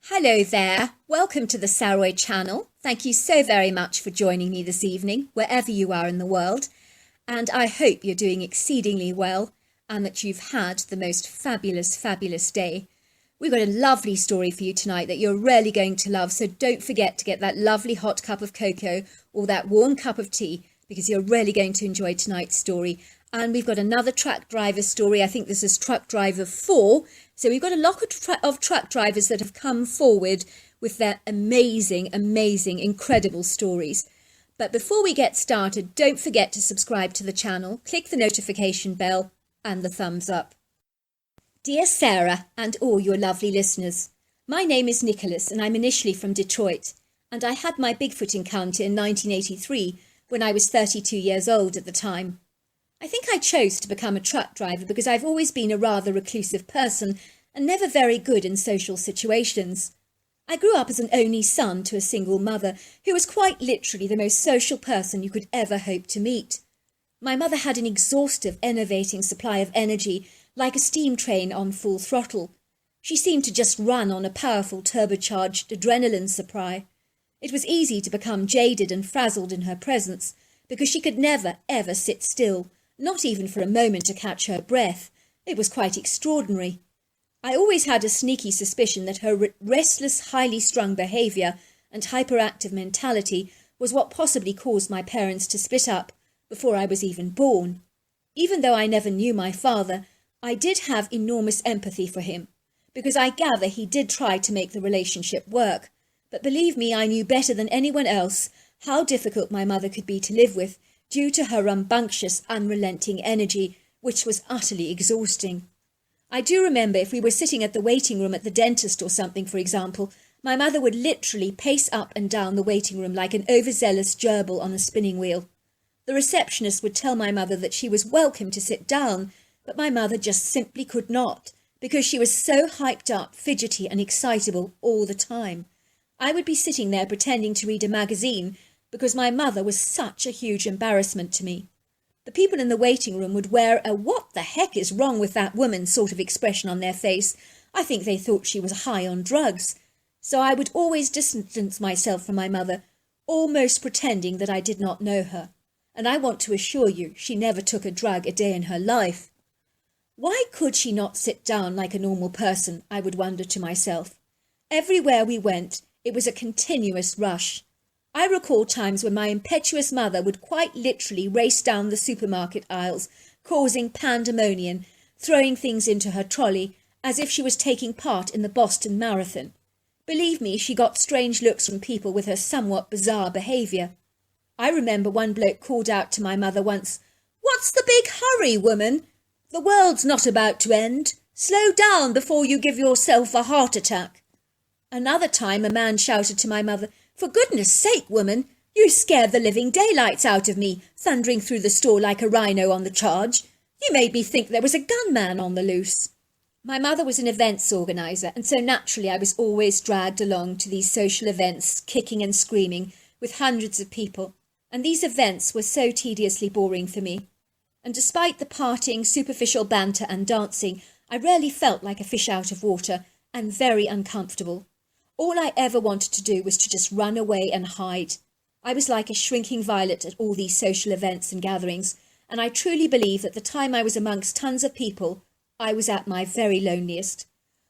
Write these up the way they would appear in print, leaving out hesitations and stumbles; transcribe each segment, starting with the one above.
Hello there, welcome to the Saroy channel. Thank you so very much for joining me this evening, wherever you are in the world. And I hope you're doing exceedingly well and that you've had the most fabulous day. We've got a lovely story for you tonight that you're really going to love, so don't forget to get that lovely hot cup of cocoa or that warm cup of tea because you're really going to enjoy tonight's story. And we've got another truck driver story. I think this is truck driver 4. So we've got a lot of truck drivers that have come forward with their amazing, incredible stories. But before we get started, don't forget to subscribe to the channel, click the notification bell and the thumbs up. Dear Sarah and all your lovely listeners, my name is Nicholas and I'm initially from Detroit. And I had my Bigfoot encounter in 1983 when I was 32 years old at the time. I think I chose to become a truck driver because I've always been a rather reclusive person and never very good in social situations. I grew up as an only son to a single mother who was quite literally the most social person you could ever hope to meet. My mother had an exhaustive, enervating supply of energy like a steam train on full throttle. She seemed to just run on a powerful turbocharged adrenaline supply. It was easy to become jaded and frazzled in her presence because she could never ever sit still. Not even for a moment to catch her breath. It was quite extraordinary. I always had a sneaky suspicion that her restless, highly strung behaviour and hyperactive mentality was what possibly caused my parents to split up before I was even born. Even though I never knew my father, I did have enormous empathy for him, because I gather he did try to make the relationship work. But believe me, I knew better than anyone else how difficult my mother could be to live with, due to her rambunctious, unrelenting energy, which was utterly exhausting. I do remember if we were sitting at the waiting room at the dentist or something, for example, my mother would literally pace up and down the waiting room like an overzealous gerbil on a spinning wheel. The receptionist would tell my mother that she was welcome to sit down, but my mother just simply could not, because she was so hyped up, fidgety and excitable all the time. I would be sitting there pretending to read a magazine because my mother was such a huge embarrassment to me. The people in the waiting room would wear a "what the heck is wrong with that woman" sort of expression on their face. I think they thought she was high on drugs. So I would always distance myself from my mother, almost pretending that I did not know her. And I want to assure you, she never took a drug a day in her life. Why could she not sit down like a normal person, I would wonder to myself. Everywhere we went, it was a continuous rush. I recall times when my impetuous mother would quite literally race down the supermarket aisles, causing pandemonium, throwing things into her trolley, as if she was taking part in the Boston Marathon. Believe me, she got strange looks from people with her somewhat bizarre behaviour. I remember one bloke called out to my mother once, "What's the big hurry, woman? The world's not about to end. Slow down before you give yourself a heart attack." Another time a man shouted to my mother, "For goodness sake, woman, you scared the living daylights out of me, thundering through the store like a rhino on the charge. You made me think there was a gunman on the loose." My mother was an events organiser, and so naturally I was always dragged along to these social events, kicking and screaming, with hundreds of people, and these events were so tediously boring for me. And despite the partying, superficial banter and dancing, I rarely felt like a fish out of water, and very uncomfortable. All I ever wanted to do was to just run away and hide. I was like a shrinking violet at all these social events and gatherings, and I truly believe that the time I was amongst tons of people, I was at my very loneliest.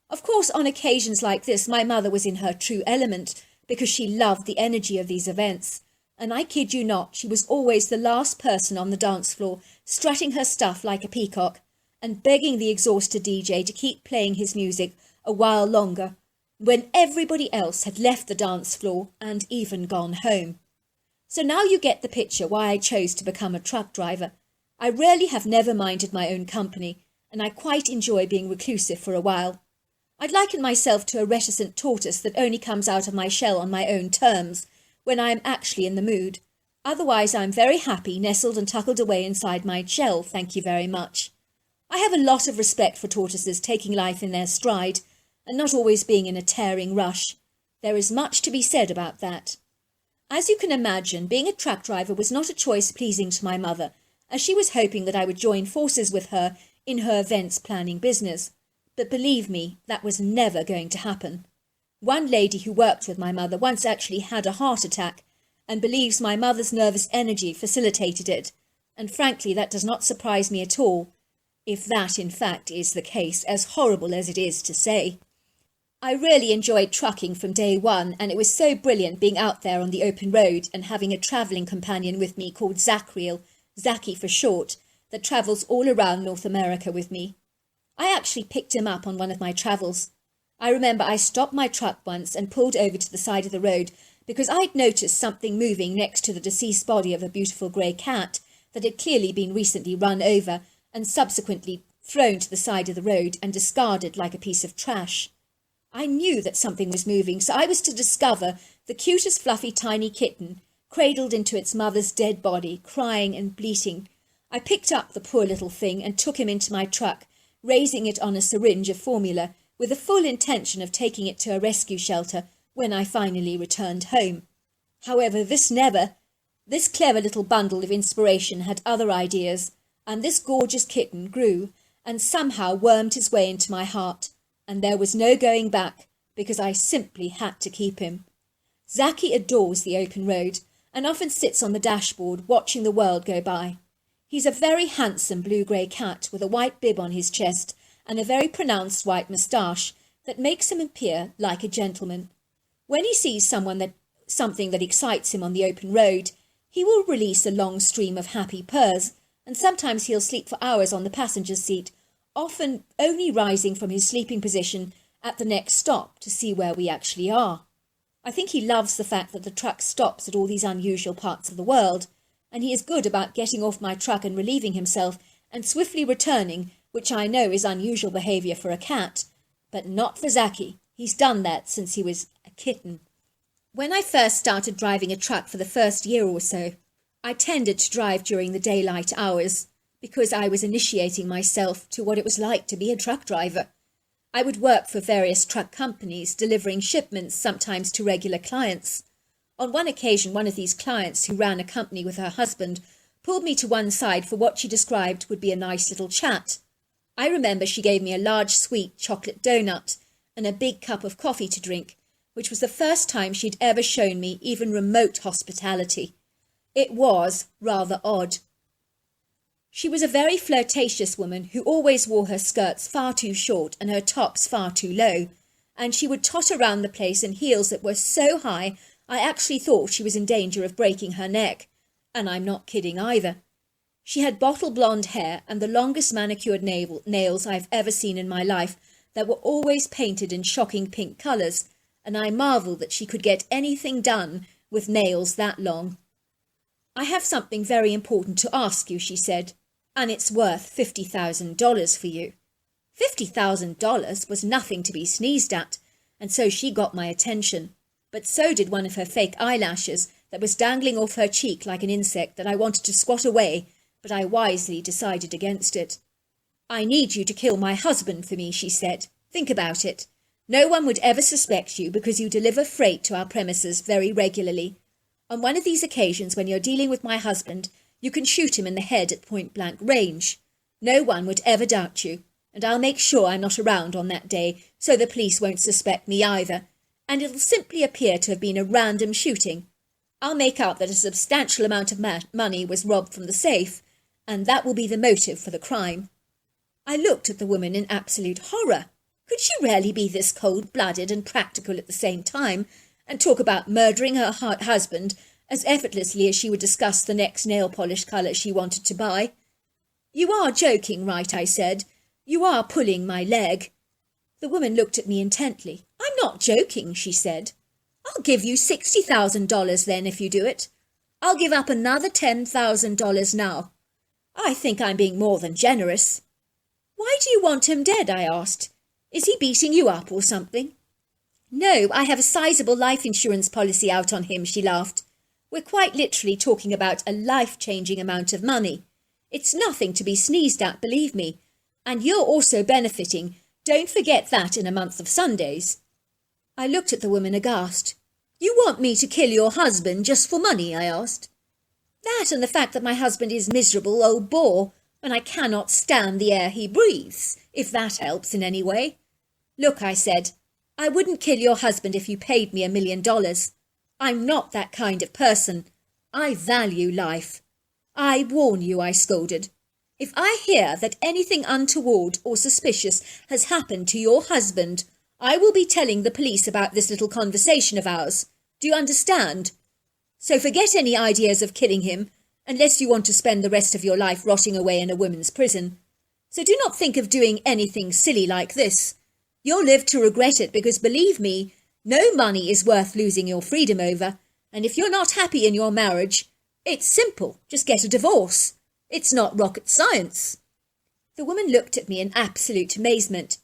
Of course, on occasions like this, my mother was in her true element, because she loved the energy of these events. And I kid you not, she was always the last person on the dance floor, strutting her stuff like a peacock, and begging the exhausted DJ to keep playing his music a while longer, when everybody else had left the dance floor and even gone home. So now you get the picture why I chose to become a truck driver. I really have never minded my own company, and I quite enjoy being reclusive for a while. I'd liken myself to a reticent tortoise that only comes out of my shell on my own terms, when I am actually in the mood. Otherwise I'm very happy, nestled and tuckled away inside my shell, thank you very much. I have a lot of respect for tortoises taking life in their stride, and not always being in a tearing rush. There is much to be said about that. As you can imagine, being a truck driver was not a choice pleasing to my mother, as she was hoping that I would join forces with her in her events planning business. But believe me, that was never going to happen. One lady who worked with my mother once actually had a heart attack and believes my mother's nervous energy facilitated it, and frankly that does not surprise me at all, if that in fact is the case, as horrible as it is to say. I really enjoyed trucking from day one, and it was so brilliant being out there on the open road and having a travelling companion with me called Zachriel, Zachy for short, that travels all around North America with me. I actually picked him up on one of my travels. I remember I stopped my truck once and pulled over to the side of the road because I'd noticed something moving next to the deceased body of a beautiful grey cat that had clearly been recently run over and subsequently thrown to the side of the road and discarded like a piece of trash. I knew that something was moving, so I was to discover the cutest fluffy tiny kitten, cradled into its mother's dead body, crying and bleating. I picked up the poor little thing and took him into my truck, raising it on a syringe of formula, with the full intention of taking it to a rescue shelter when I finally returned home. However, this clever little bundle of inspiration had other ideas, and this gorgeous kitten grew and somehow wormed his way into my heart, and there was no going back, because I simply had to keep him. Zachy adores the open road, and often sits on the dashboard watching the world go by. He's a very handsome blue-grey cat with a white bib on his chest and a very pronounced white moustache that makes him appear like a gentleman. When he sees something that excites him on the open road, he will release a long stream of happy purrs, and sometimes he'll sleep for hours on the passenger seat, often only rising from his sleeping position at the next stop to see where we actually are. I think he loves the fact that the truck stops at all these unusual parts of the world, and he is good about getting off my truck and relieving himself and swiftly returning, which I know is unusual behaviour for a cat, but not for Zachy. He's done that since he was a kitten. When I first started driving a truck for the first year or so, I tended to drive during the daylight hours, because I was initiating myself to what it was like to be a truck driver. I would work for various truck companies, delivering shipments sometimes to regular clients. On one occasion, one of these clients, who ran a company with her husband, pulled me to one side for what she described would be a nice little chat. I remember she gave me a large sweet chocolate donut and a big cup of coffee to drink, which was the first time she'd ever shown me even remote hospitality. It was rather odd. She was a very flirtatious woman who always wore her skirts far too short and her tops far too low, and she would totter round the place in heels that were so high I actually thought she was in danger of breaking her neck, and I'm not kidding either. She had bottle blonde hair and the longest manicured nails I've ever seen in my life that were always painted in shocking pink colours, and I marvelled that she could get anything done with nails that long. "I have something very important to ask you," she said, "and it's worth $50,000 for you." $50,000 was nothing to be sneezed at, and so she got my attention. But so did one of her fake eyelashes that was dangling off her cheek like an insect that I wanted to squat away, but I wisely decided against it. "I need you to kill my husband for me," she said. "Think about it. No one would ever suspect you because you deliver freight to our premises very regularly. On one of these occasions when you're dealing with my husband, you can shoot him in the head at point-blank range. No one would ever doubt you, and I'll make sure I'm not around on that day so the police won't suspect me either, and it'll simply appear to have been a random shooting. I'll make out that a substantial amount of money was robbed from the safe, and that will be the motive for the crime." I looked at the woman in absolute horror. Could she really be this cold-blooded and practical at the same time, and talk about murdering her husband as effortlessly as she would discuss the next nail-polish colour she wanted to buy? "You are joking, right?" I said. "You are pulling my leg." The woman looked at me intently. "I'm not joking," she said. "I'll give you $60,000 then if you do it. I'll give up another $10,000 now. I think I'm being more than generous." "Why do you want him dead?" I asked. "Is he beating you up or something?" "No, I have a sizable life insurance policy out on him," she laughed. "We're quite literally talking about a life-changing amount of money. It's nothing to be sneezed at, believe me. And you're also benefiting. Don't forget that in a month of Sundays." I looked at the woman aghast. "You want me to kill your husband just for money?" I asked. "That and the fact that my husband is miserable old bore, and I cannot stand the air he breathes, if that helps in any way." "Look," I said, I wouldn't kill your husband if you paid me $1 million. I'm not that kind of person. I value life. I warn you, I scolded. If I hear that anything untoward or suspicious has happened to your husband, I will be telling the police about this little conversation of ours. Do you understand? So forget any ideas of killing him, unless you want to spend the rest of your life rotting away in a women's prison. So do not think of doing anything silly like this. You'll live to regret it because, believe me, no money is worth losing your freedom over, and if you're not happy in your marriage, it's simple, just get a divorce. It's not rocket science. The woman looked at me in absolute amazement.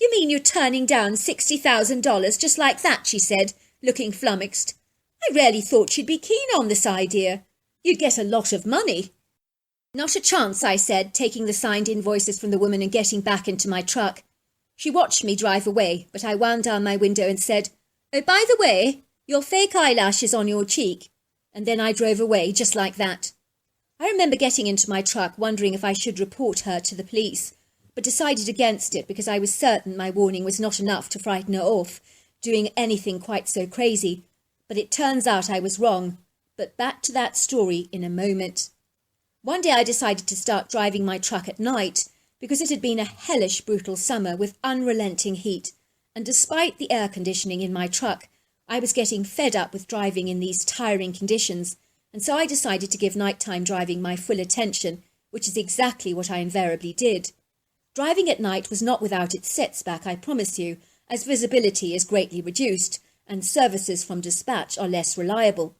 You mean you're turning down $60,000 just like that, she said, looking flummoxed. I really thought she'd be keen on this idea. You'd get a lot of money. Not a chance, I said, taking the signed invoices from the woman and getting back into my truck. She watched me drive away, but I wound down my window and said, Oh, by the way, your fake eyelash is on your cheek. And then I drove away, just like that. I remember getting into my truck, wondering if I should report her to the police, but decided against it because I was certain my warning was not enough to frighten her off doing anything quite so crazy. But it turns out I was wrong. But back to that story in a moment. One day I decided to start driving my truck at night because it had been a hellish brutal summer with unrelenting heat, and despite the air conditioning in my truck, I was getting fed up with driving in these tiring conditions, and so I decided to give nighttime driving my full attention, which is exactly what I invariably did. Driving at night was not without its setback, I promise you, as visibility is greatly reduced and services from dispatch are less reliable.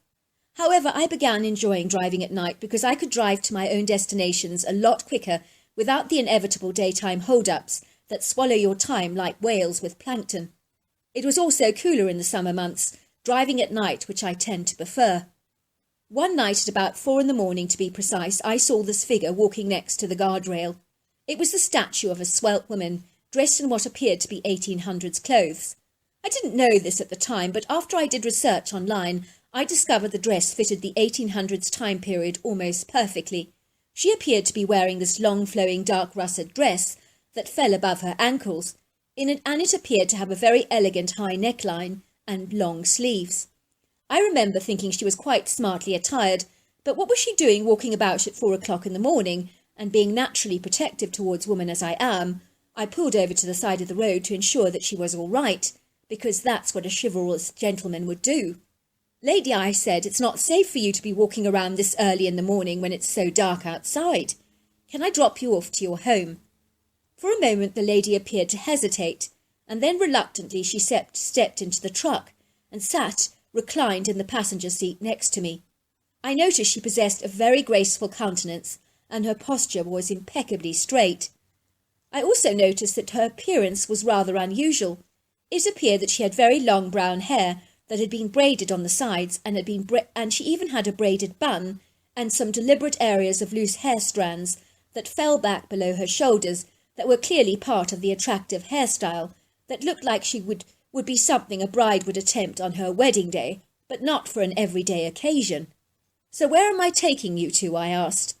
However, I began enjoying driving at night because I could drive to my own destinations a lot quicker without the inevitable daytime hold-ups that swallow your time like whales with plankton. It was also cooler in the summer months, driving at night, which I tend to prefer. One night at about 4 a.m, to be precise, I saw this figure walking next to the guardrail. It was the statue of a svelte woman, dressed in what appeared to be 1800s clothes. I didn't know this at the time, but after I did research online, I discovered the dress fitted the 1800s time period almost perfectly. She appeared to be wearing this long flowing dark russet dress that fell above her ankles, and it appeared to have a very elegant high neckline and long sleeves. I remember thinking she was quite smartly attired, but what was she doing walking about at 4 o'clock in the morning? And being naturally protective towards women as I am, I pulled over to the side of the road to ensure that she was all right, because that's what a chivalrous gentleman would do. Lady, I said, it's not safe for you to be walking around this early in the morning when it's so dark outside. Can I drop you off to your home? For a moment the lady appeared to hesitate, and then reluctantly she stepped into the truck and sat reclined in the passenger seat next to me. I noticed she possessed a very graceful countenance, and her posture was impeccably straight. I also noticed that her appearance was rather unusual. It appeared that she had very long brown hair that had been braided on the sides, and she even had a braided bun and some deliberate areas of loose hair strands that fell back below her shoulders that were clearly part of the attractive hairstyle that looked like she would be something a bride would attempt on her wedding day, but not for an everyday occasion. So where am I taking you to? I asked.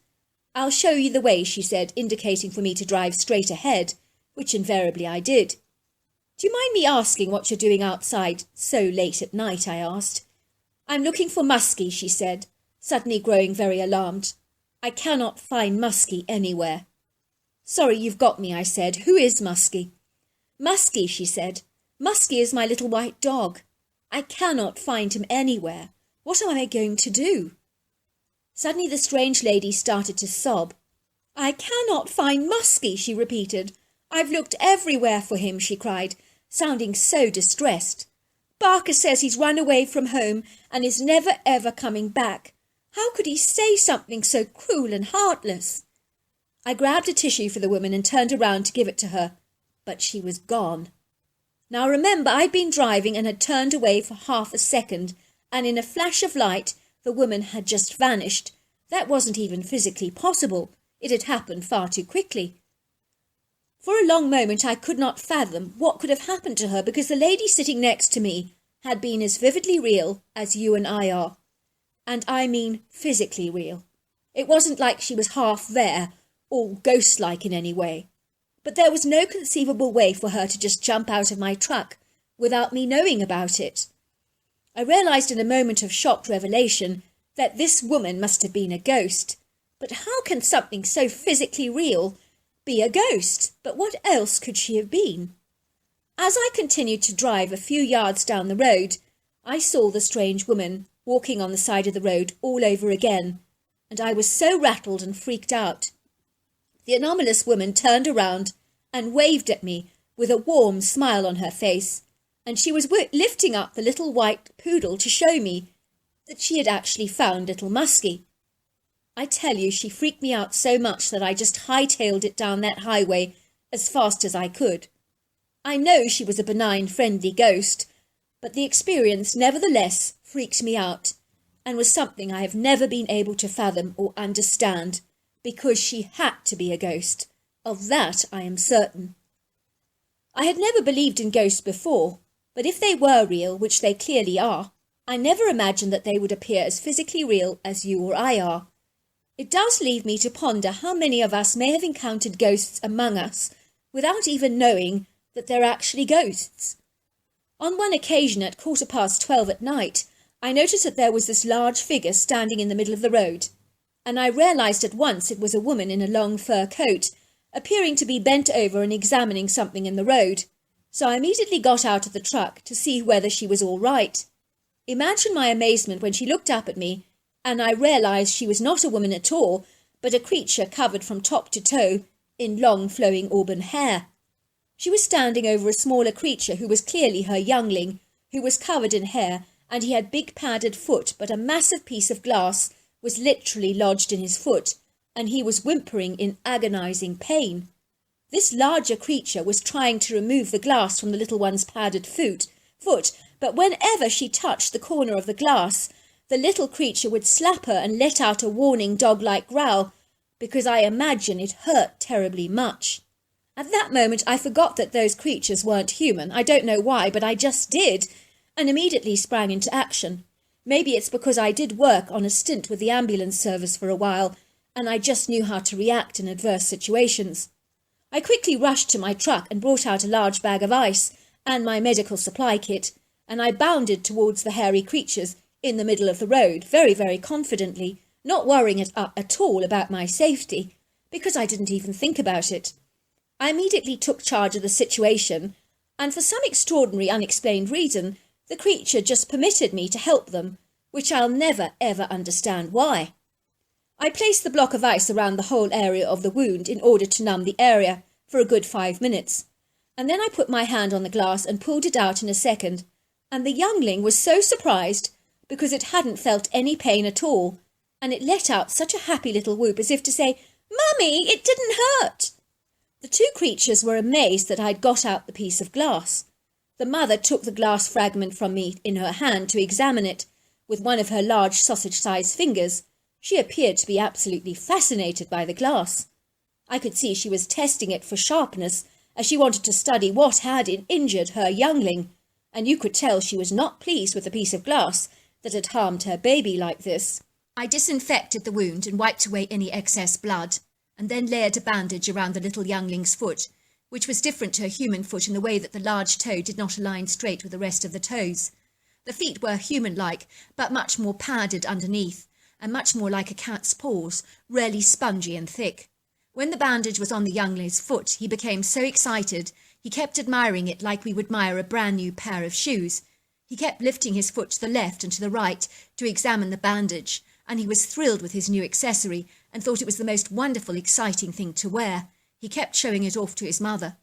I'll show you the way, she said, indicating for me to drive straight ahead, which invariably I did. Do you mind me asking what you're doing outside so late at night? I asked. I'm looking for Muskie, she said, suddenly growing very alarmed. I cannot find Muskie anywhere. Sorry, you've got me, I said. Who is Muskie? Muskie, she said. Muskie is my little white dog. I cannot find him anywhere. What am I going to do? Suddenly the strange lady started to sob. I cannot find Muskie, she repeated. I've looked everywhere for him, she cried, sounding so distressed. Barker says he's run away from home and is never ever coming back. How could he say something so cruel and heartless? I grabbed a tissue for the woman and turned around to give it to her, but she was gone. Now remember, I'd been driving and had turned away for half a second, and in a flash of light, the woman had just vanished. That wasn't even physically possible. It had happened far too quickly. For a long moment I could not fathom what could have happened to her, because the lady sitting next to me had been as vividly real as you and I are. And I mean physically real. It wasn't like she was half there, or ghost-like in any way. But there was no conceivable way for her to just jump out of my truck, without me knowing about it. I realised in a moment of shocked revelation that this woman must have been a ghost. But how can something so physically real be a ghost? But what else could she have been? As I continued to drive a few yards down the road, I saw the strange woman walking on the side of the road all over again, and I was so rattled and freaked out. The anomalous woman turned around and waved at me with a warm smile on her face, and she was lifting up the little white poodle to show me that she had actually found little Muskie. I tell you, she freaked me out so much that I just hightailed it down that highway as fast as I could. I know she was a benign, friendly ghost, but the experience nevertheless freaked me out and was something I have never been able to fathom or understand, because she had to be a ghost. Of that I am certain. I had never believed in ghosts before, but if they were real, which they clearly are, I never imagined that they would appear as physically real as you or I are. It does leave me to ponder how many of us may have encountered ghosts among us without even knowing that they're actually ghosts. On one occasion at 12:15 at night, I noticed that there was this large figure standing in the middle of the road, and I realised at once it was a woman in a long fur coat, appearing to be bent over and examining something in the road, so I immediately got out of the truck to see whether she was all right. Imagine my amazement when she looked up at me, and I realised she was not a woman at all, but a creature covered from top to toe in long flowing auburn hair. She was standing over a smaller creature who was clearly her youngling, who was covered in hair, and he had big padded foot, but a massive piece of glass was literally lodged in his foot, and he was whimpering in agonising pain. This larger creature was trying to remove the glass from the little one's padded foot, but whenever she touched the corner of the glass, the little creature would slap her and let out a warning dog-like growl, because I imagine it hurt terribly much. At that moment I forgot that those creatures weren't human. I don't know why, but I just did, and immediately sprang into action. Maybe it's because I did work on a stint with the ambulance service for a while, and I just knew how to react in adverse situations. I quickly rushed to my truck and brought out a large bag of ice and my medical supply kit, and I bounded towards the hairy creatures in the middle of the road, very, very confidently, not worrying at all about my safety, because I didn't even think about it. I immediately took charge of the situation, and for some extraordinary, unexplained reason, the creature just permitted me to help them, which I'll never, ever understand why. I placed the block of ice around the whole area of the wound in order to numb the area for a good 5 minutes, and then I put my hand on the glass and pulled it out in a second, and the youngling was so surprised because it hadn't felt any pain at all, and it let out such a happy little whoop as if to say, "Mummy, it didn't hurt!" The two creatures were amazed that I'd got out the piece of glass. The mother took the glass fragment from me in her hand to examine it with one of her large sausage-sized fingers. She appeared to be absolutely fascinated by the glass. I could see she was testing it for sharpness, as she wanted to study what had injured her youngling, and you could tell she was not pleased with the piece of glass that had harmed her baby like this. I disinfected the wound and wiped away any excess blood, and then layered a bandage around the little youngling's foot, which was different to a human foot in the way that the large toe did not align straight with the rest of the toes. The feet were human-like, but much more padded underneath, and much more like a cat's paws, rarely spongy and thick. When the bandage was on the youngling's foot, he became so excited, he kept admiring it like we would admire a brand new pair of shoes. He kept lifting his foot to the left and to the right to examine the bandage, and he was thrilled with his new accessory and thought it was the most wonderful, exciting thing to wear. He kept showing it off to his mother.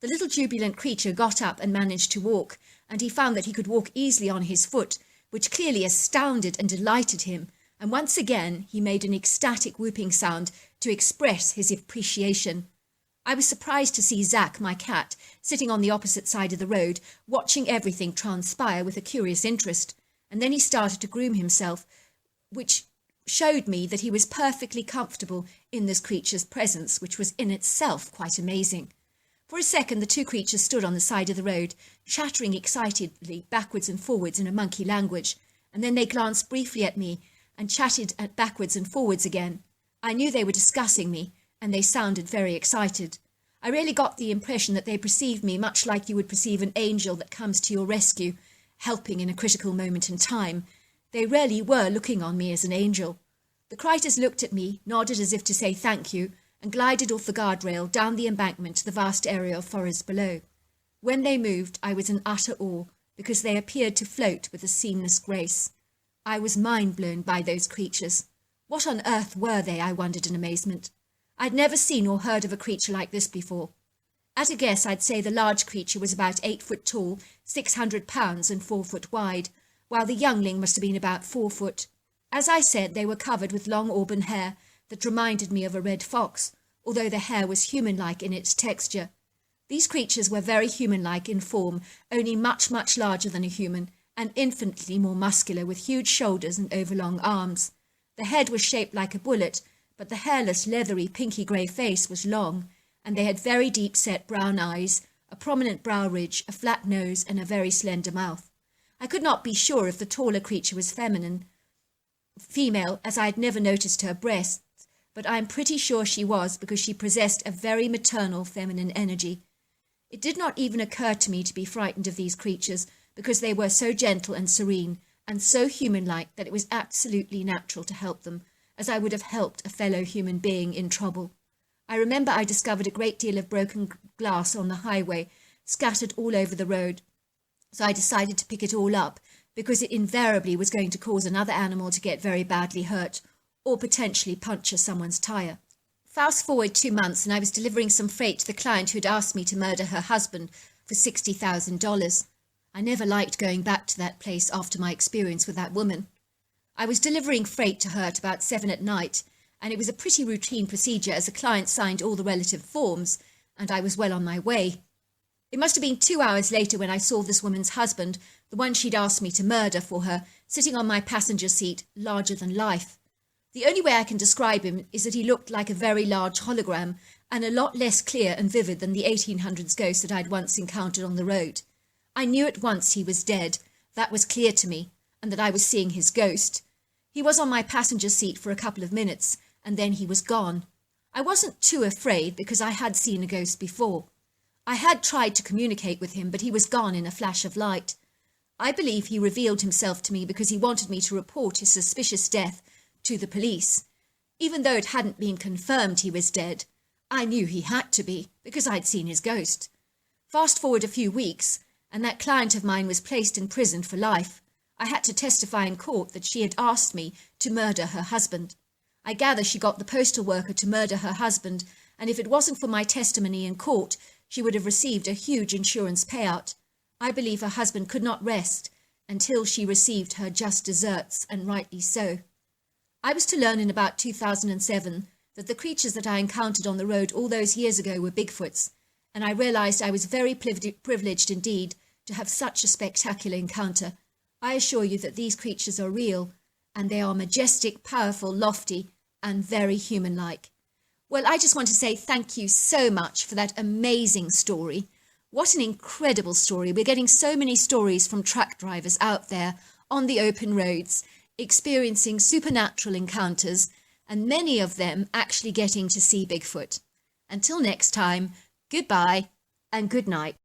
The little jubilant creature got up and managed to walk, and he found that he could walk easily on his foot, which clearly astounded and delighted him, and once again he made an ecstatic whooping sound to express his appreciation. I was surprised to see Zack, my cat, sitting on the opposite side of the road, watching everything transpire with a curious interest, and then he started to groom himself, which showed me that he was perfectly comfortable in this creature's presence, which was in itself quite amazing. For a second the two creatures stood on the side of the road, chattering excitedly backwards and forwards in a monkey language, and then they glanced briefly at me and chatted backwards and forwards again. I knew they were discussing me, and they sounded very excited. I really got the impression that they perceived me much like you would perceive an angel that comes to your rescue, helping in a critical moment in time. They really were looking on me as an angel. The Crichters looked at me, nodded as if to say thank you, and glided off the guardrail down the embankment to the vast area of forest below. When they moved, I was in utter awe, because they appeared to float with a seamless grace. I was mind-blown by those creatures. What on earth were they, I wondered in amazement. I'd never seen or heard of a creature like this before. At a guess, I'd say the large creature was about 8 foot tall, 600 pounds and 4 foot wide, while the youngling must have been about 4 foot. As I said, they were covered with long auburn hair that reminded me of a red fox, although the hair was human-like in its texture. These creatures were very human-like in form, only much, much larger than a human, and infinitely more muscular, with huge shoulders and overlong arms. The head was shaped like a bullet, but the hairless, leathery, pinky-grey face was long, and they had very deep-set brown eyes, a prominent brow ridge, a flat nose, and a very slender mouth. I could not be sure if the taller creature was female, as I had never noticed her breasts, but I am pretty sure she was, because she possessed a very maternal feminine energy. It did not even occur to me to be frightened of these creatures, because they were so gentle and serene, and so human-like that it was absolutely natural to help them, as I would have helped a fellow human being in trouble. I remember I discovered a great deal of broken glass on the highway, scattered all over the road, so I decided to pick it all up, because it invariably was going to cause another animal to get very badly hurt, or potentially puncture someone's tyre. Fast forward 2 months, and I was delivering some freight to the client who had asked me to murder her husband for $60,000. I never liked going back to that place after my experience with that woman. I was delivering freight to her at about 7 at night, and it was a pretty routine procedure as the client signed all the relative forms, and I was well on my way. It must have been 2 hours later when I saw this woman's husband, the one she'd asked me to murder for her, sitting on my passenger seat, larger than life. The only way I can describe him is that he looked like a very large hologram, and a lot less clear and vivid than the 1800s ghost that I'd once encountered on the road. I knew at once he was dead, that was clear to me, and that I was seeing his ghost. He was on my passenger seat for a couple of minutes, and then he was gone. I wasn't too afraid, because I had seen a ghost before. I had tried to communicate with him, but he was gone in a flash of light. I believe he revealed himself to me because he wanted me to report his suspicious death to the police. Even though it hadn't been confirmed he was dead, I knew he had to be, because I'd seen his ghost. Fast forward a few weeks, and that client of mine was placed in prison for life. I had to testify in court that she had asked me to murder her husband. I gather she got the postal worker to murder her husband, and if it wasn't for my testimony in court, she would have received a huge insurance payout. I believe her husband could not rest until she received her just deserts, and rightly so. I was to learn in about 2007 that the creatures that I encountered on the road all those years ago were Bigfoots, and I realised I was very privileged indeed to have such a spectacular encounter. I assure you that these creatures are real, and they are majestic, powerful, lofty, and very human-like. Well, I just want to say thank you so much for that amazing story. What an incredible story. We're getting so many stories from truck drivers out there on the open roads, experiencing supernatural encounters, and many of them actually getting to see Bigfoot. Until next time, goodbye and good night.